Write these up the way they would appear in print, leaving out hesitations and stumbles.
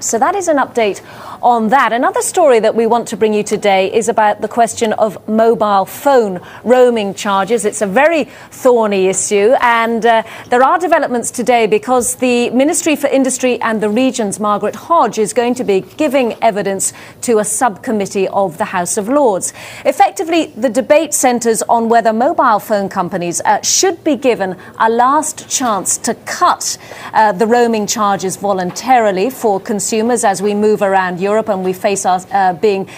So that is an update on that. Another story that we want to bring you today is about the question of mobile phone roaming charges. It's a very thorny issue, and there are developments today because the Ministry for Industry and the Regions, Margaret Hodge, is going to be giving evidence to a subcommittee of the House of Lords. Effectively, the debate centres on whether mobile phone companies should be given a last chance to cut the roaming charges voluntarily for consumers as we move around Europe and we face our being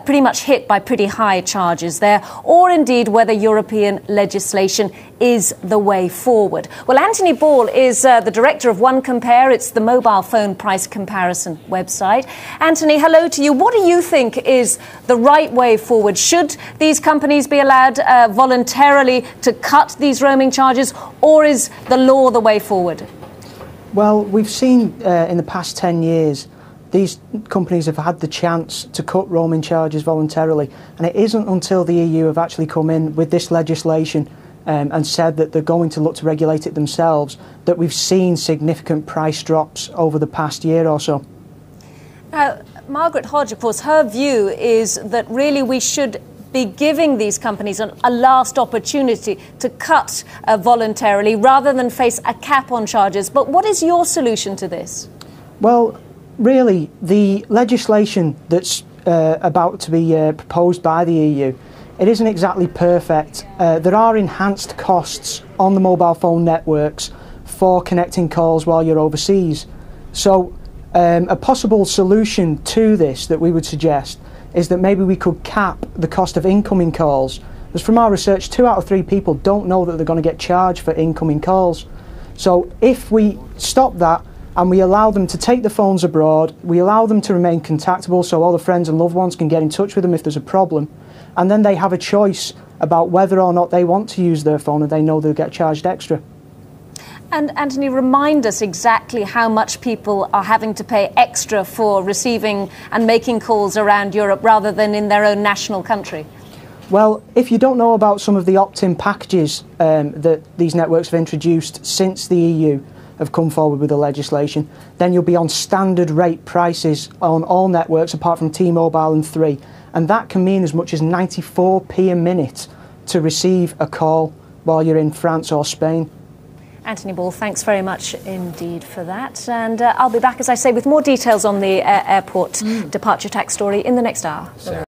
pretty much hit by pretty high charges there, or indeed whether European legislation is the way forward. Well, Anthony Ball is the director of Onecompare. It's the mobile phone price comparison website. Anthony, hello to you. What do you think is the right way forward? Should these companies be allowed voluntarily to cut these roaming charges, or is the law the way forward? Well, we've seen in the past 10 years these companies have had the chance to cut roaming charges voluntarily, and it isn't until the EU have actually come in with this legislation and said that they're going to look to regulate it themselves that we've seen significant price drops over the past year or so. Now, Margaret Hodge, of course, her view is that really we should be giving these companies a last opportunity to cut voluntarily rather than face a cap on charges. But what is your solution to this? Well, really, the legislation that's about to be proposed by the EU, it isn't exactly perfect. There are enhanced costs on the mobile phone networks for connecting calls while you're overseas. So a possible solution to this that we would suggest is that maybe we could cap the cost of incoming calls. Because from our research, 2 out of 3 people don't know that they're going to get charged for incoming calls. So if we stop that and we allow them to take the phones abroad, we allow them to remain contactable so all the friends and loved ones can get in touch with them if there's a problem, and then they have a choice about whether or not they want to use their phone and they know they'll get charged extra. And Anthony, remind us exactly how much people are having to pay extra for receiving and making calls around Europe rather than in their own national country. Well, if you don't know about some of the opt-in packages that these networks have introduced since the EU have come forward with the legislation, then you'll be on standard rate prices on all networks apart from T-Mobile and Three, and that can mean as much as 94p a minute to receive a call while you're in France or Spain. Anthony Ball, thanks very much indeed for that. And I'll be back, as I say, with more details on the airport departure tax story in the next hour.